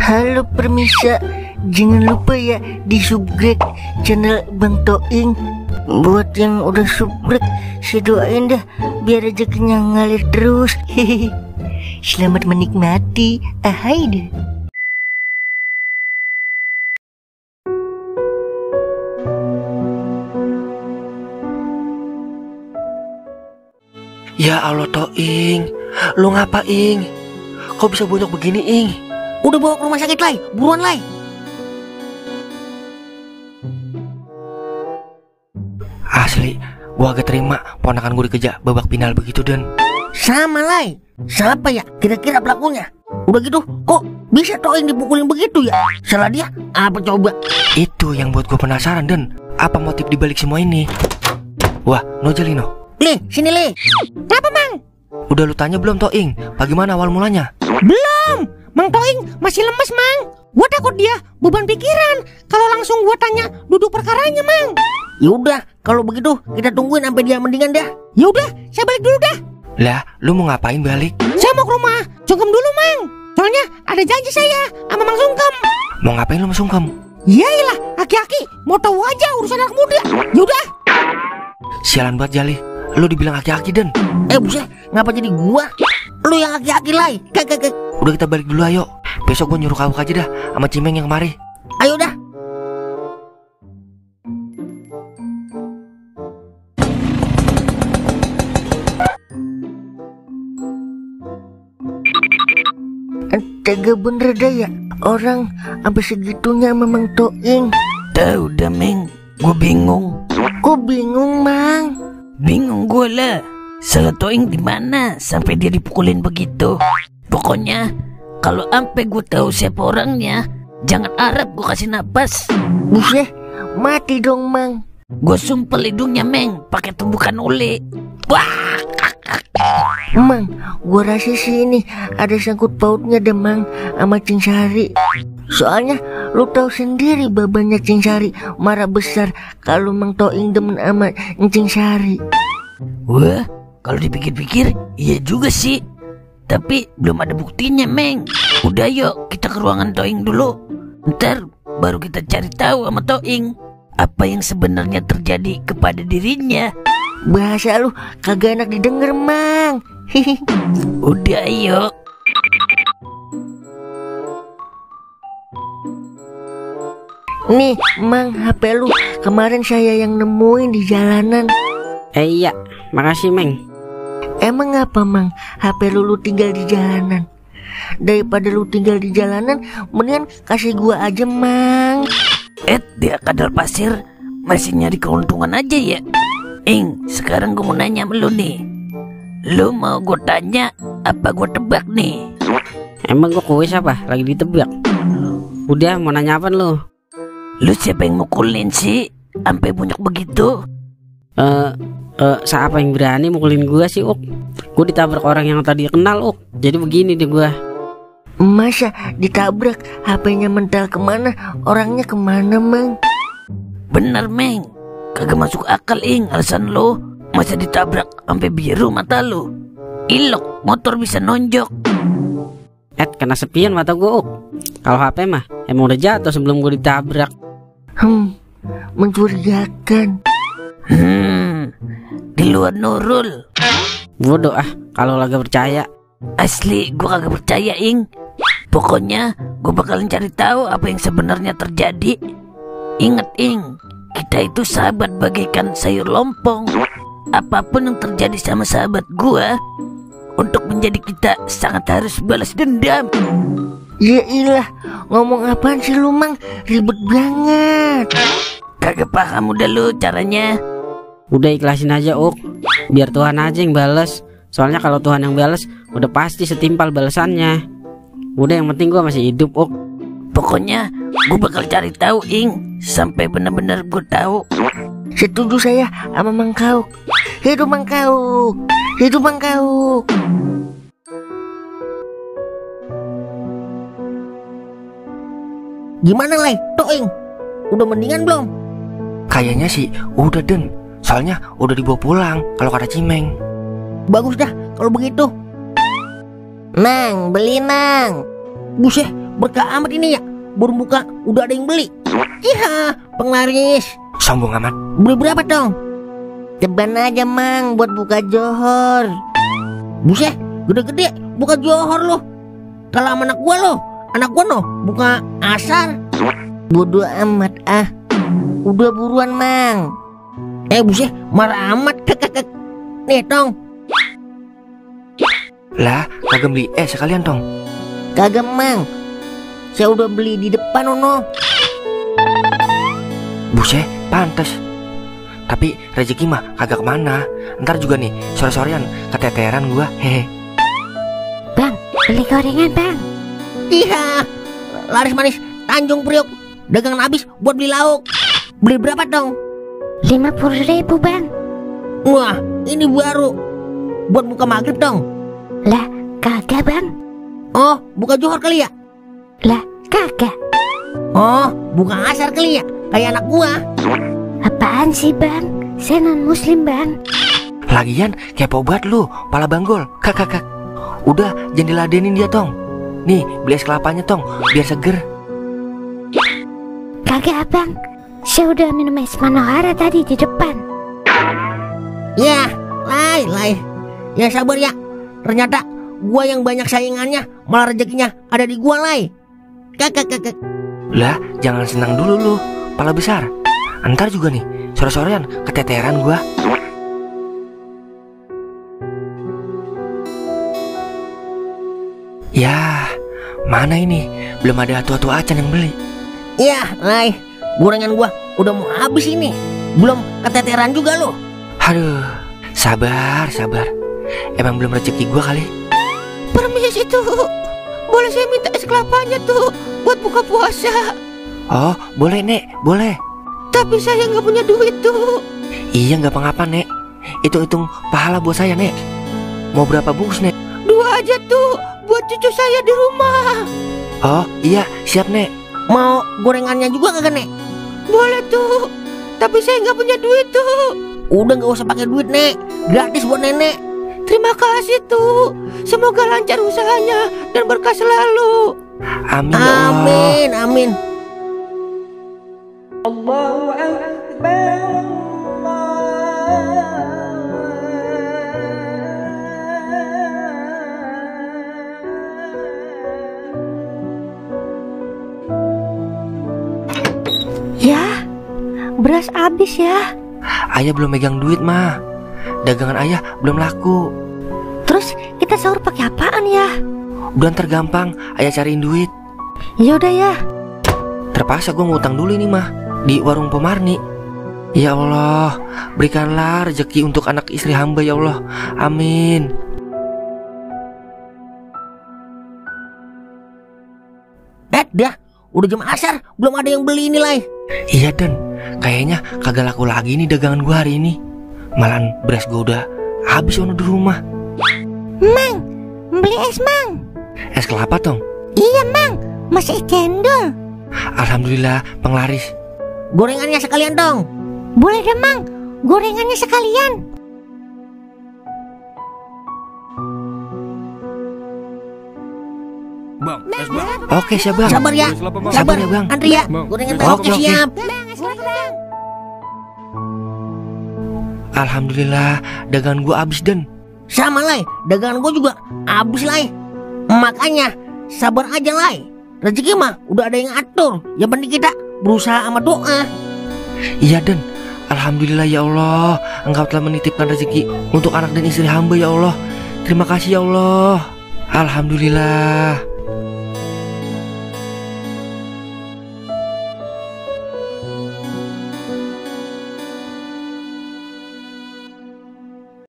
Halo permisa, jangan lupa ya di subscribe channel Bang Toing. Buat yang udah subscribe, saya doain dah biar rezekinya ngalir terus. Hehehe. Selamat menikmati. Ahai deh. Ya Allah Toing, lu ngapain? Kok bisa bonyok begini, Ing? Udah bawa ke rumah sakit, Lai. Buruan, Lai. Asli, gua agak terima ponakan gue dikejar babak final begitu, Dan. Sama, Lai. Siapa ya kira-kira pelakunya? Udah gitu, kok bisa Toing dipukulin begitu ya? Salah dia? Apa coba? Itu yang buat gue penasaran, Dan. Apa motif dibalik semua ini? Wah, Nojelino. Li, sini, Li. Kenapa, Mang? Udah lu tanya belum, Toing? Bagaimana awal mulanya? Belum, Mang Toing masih lemes, Mang. Gua takut dia beban pikiran kalau langsung gua tanya duduk perkaranya, Mang. Yaudah, kalau begitu kita tungguin sampai dia mendingan dah. Yaudah, saya balik dulu dah. Lah, lu mau ngapain balik? Saya mau ke rumah Sungkem dulu, Mang. Soalnya ada janji saya sama Mang Sungkem. Mau ngapain lu sama Sungkem? Yaelah, aki-aki mau tahu aja urusan anak muda. Yaudah. Sialan banget, Jali. Lu dibilang aki-aki, Dan. Buset, ngapa jadi gua? Lu yang aki-aki, Lai. Kek. Udah kita balik dulu, ayo. Besok gua nyuruh kau aja dah sama Cimeng yang kemari. Ayo dah. Tega bener dah ya, orang sampai segitunya memang Toing. Tahu dah, Meng, gue bingung. Kok bingung, Mang? Bingung gue lah. Salah Toing di mana sampai dia dipukulin begitu. Pokoknya kalau sampai gue tahu siapa orangnya, jangan harap gue kasih napas. Buset, mati dong, Mang. Gue sumpel hidungnya, Meng, pakai tumbukan uli. Wah. Mang, gua rasa sih ini ada sangkut pautnya deh, Mang, sama Cing Sari. Soalnya lu tahu sendiri babanya Cing Sari marah besar kalau Mang Toing demen sama Cing Sari. Wah, kalau dipikir-pikir iya juga sih. Tapi belum ada buktinya, Meng. Udah yuk kita ke ruangan Toing dulu. Ntar baru kita cari tahu sama Toing apa yang sebenarnya terjadi kepada dirinya. Bahasa lu kagak enak didengar, Mang. Udah yuk. Nih, Mang, HP lu kemarin saya yang nemuin di jalanan. Iya, makasih, Meng. Emang apa, Mang? HP lu tinggal di jalanan. Daripada lu tinggal di jalanan, mendingan kasih gua aja, Mang. Dia kadal pasir masih nyari keuntungan aja ya. Ing, sekarang gue mau nanya sama lu nih. Lu mau gue tanya apa gue tebak nih? Emang gue kuis apa? Lagi ditebak. Udah, mau nanya apa lu? Lu siapa yang mukulin sih? Sampai bonyok begitu? Siapa yang berani mukulin gue sih, Uk? Gue ditabrak orang yang tadi kenal, Uk. Jadi begini deh gue. Masa ditabrak, HP-nya mental kemana, orangnya kemana, Mang? Bener, Meng. Kagak masuk akal, Ing, alasan lo. Masa ditabrak sampai biru mata lo. Ilok, motor bisa nonjok. Kena sepian mata gue, Uk. Kalau HP mah emang udah jatuh sebelum gue ditabrak. Mencurigakan. Di luar Nurul. Bodoh kalau kagak percaya. Asli, gue kagak percaya, Ing. Pokoknya gue bakalan cari tahu apa yang sebenarnya terjadi. Ingat, Ing, kita itu sahabat bagaikan sayur lompong. Apapun yang terjadi sama sahabat gua, untuk menjadi kita sangat harus balas dendam. Ya ilah, ngomong apaan sih lu, Mang? Ribet banget. Kagak paham udah lu caranya. Udah ikhlasin aja, Uk. Biar Tuhan aja yang balas. Soalnya kalau Tuhan yang balas, udah pasti setimpal balasannya. Udah, yang penting gua masih hidup, Uk. Pokoknya gue bakal cari tahu, Ing, sampai benar-benar gue tahu. Setuju saya sama Mang Kauk. Hidup Mang Kauk. Hidup Mang Kauk. Gimana, Lai? Toing, udah mendingan belum? Kayaknya sih udah, Den. Soalnya udah dibawa pulang kalau kata Cimeng. Bagus dah kalau begitu. Mang, beli, Mang. Buset, berkah amat ini ya. Baru buka udah ada yang beli. Iya, penglaris. Sombong amat. Beli berapa dong? Ceban aja mang buat buka johor. Buset, gede-gede buka johor lo. Kalau sama anak gua lo, anak gua no buka asar. Bodoh amat ah. Udah buruan mang. Buset, marah amat. Nih tong. Lah, kagak beli sekalian tong. Kagak mang. Saya udah beli di depan ono. Buset, pantes. Tapi rezeki mah kagak kemana. Ntar juga nih sore-sorean keteteran gua. Hehe. Bang, beli gorengan bang. Iya, laris manis Tanjung Priok. Dagangan habis buat beli lauk. Beli berapa dong? 50.000 bang. Wah, ini baru. Buat buka maghrib dong. Lah, kagak bang. Oh, buka johor kali ya? Lah, kagak. Oh, buka asar kali ya? Kayak anak gua. Apaan sih bang? Saya non muslim bang. Lagian kepo banget lu, pala banggol. Kak. Udah, jangan diladenin dia tong. Nih, beli es kelapanya tong, biar seger. Kagak bang. Saya udah minum es Manohara tadi di depan. Ya, Lai. Ya sabar ya. Ternyata gua yang banyak saingannya, malah rezekinya ada di gua, Lai. Kak. Lah, jangan senang dulu lu, pala besar. Ntar juga nih, sore-sorean keteteran gua. Ya, mana ini? Belum ada tua-tua acan yang beli. Iya, Lai. Gorengan gua udah mau habis ini. Belum keteteran juga lo. Aduh, sabar. Emang belum rezeki gua kali. Permisi tuh. Boleh saya minta es kelapanya tuh buat buka puasa. Oh, boleh nek, boleh. Tapi saya nggak punya duit tuh. Iya, nggak apa-apa nek. Hitung-hitung pahala buat saya nek. Mau berapa bungkus nek? 2 aja tuh buat cucu saya di rumah. Oh iya, siap nek. Mau gorengannya juga kagak nek? Boleh tuh. Tapi saya nggak punya duit tuh. Udah nggak usah pakai duit nek. Gratis buat nenek. Terima kasih tuh. Semoga lancar usahanya dan berkah selalu. Amin ya Allah. Amin. Ya, beras habis ya. Ayah belum megang duit mah. Dagangan ayah belum laku. Terus kita sahur pakai apaan ya? Udah ntar gampang, ayah cariin duit. Ya udah ya. Terpaksa gue ngutang dulu ini mah di warung Pemarni. Ya Allah, berikanlah rezeki untuk anak istri hamba ya Allah. Amin. Dah, udah jam asar, belum ada yang beli ini, Lai. Iya Dan, kayaknya kagak laku lagi nih dagangan gue hari ini. Malahan beras gue udah habis ono di rumah. Mang, beli es mang. Es kelapa tong? Iya mang, masih cendol. Alhamdulillah penglaris. Gorengannya sekalian dong. Boleh deh mang, gorengannya sekalian. Bang, es bang. Oke siap bang. Sabar ya. Sabar ya bang. Antri ya. Gorengan tadi Oke, oke. siap. Alhamdulillah dagangan gue habis Dan. Sama, Lai. Dagangan gue juga habis, Lai. Makanya sabar aja, Lai. Rezeki mah udah ada yang atur. Yang penting kita berusaha sama doa. Iya Dan, alhamdulillah ya Allah, Engkau telah menitipkan rezeki untuk anak dan istri hamba ya Allah. Terima kasih ya Allah. Alhamdulillah.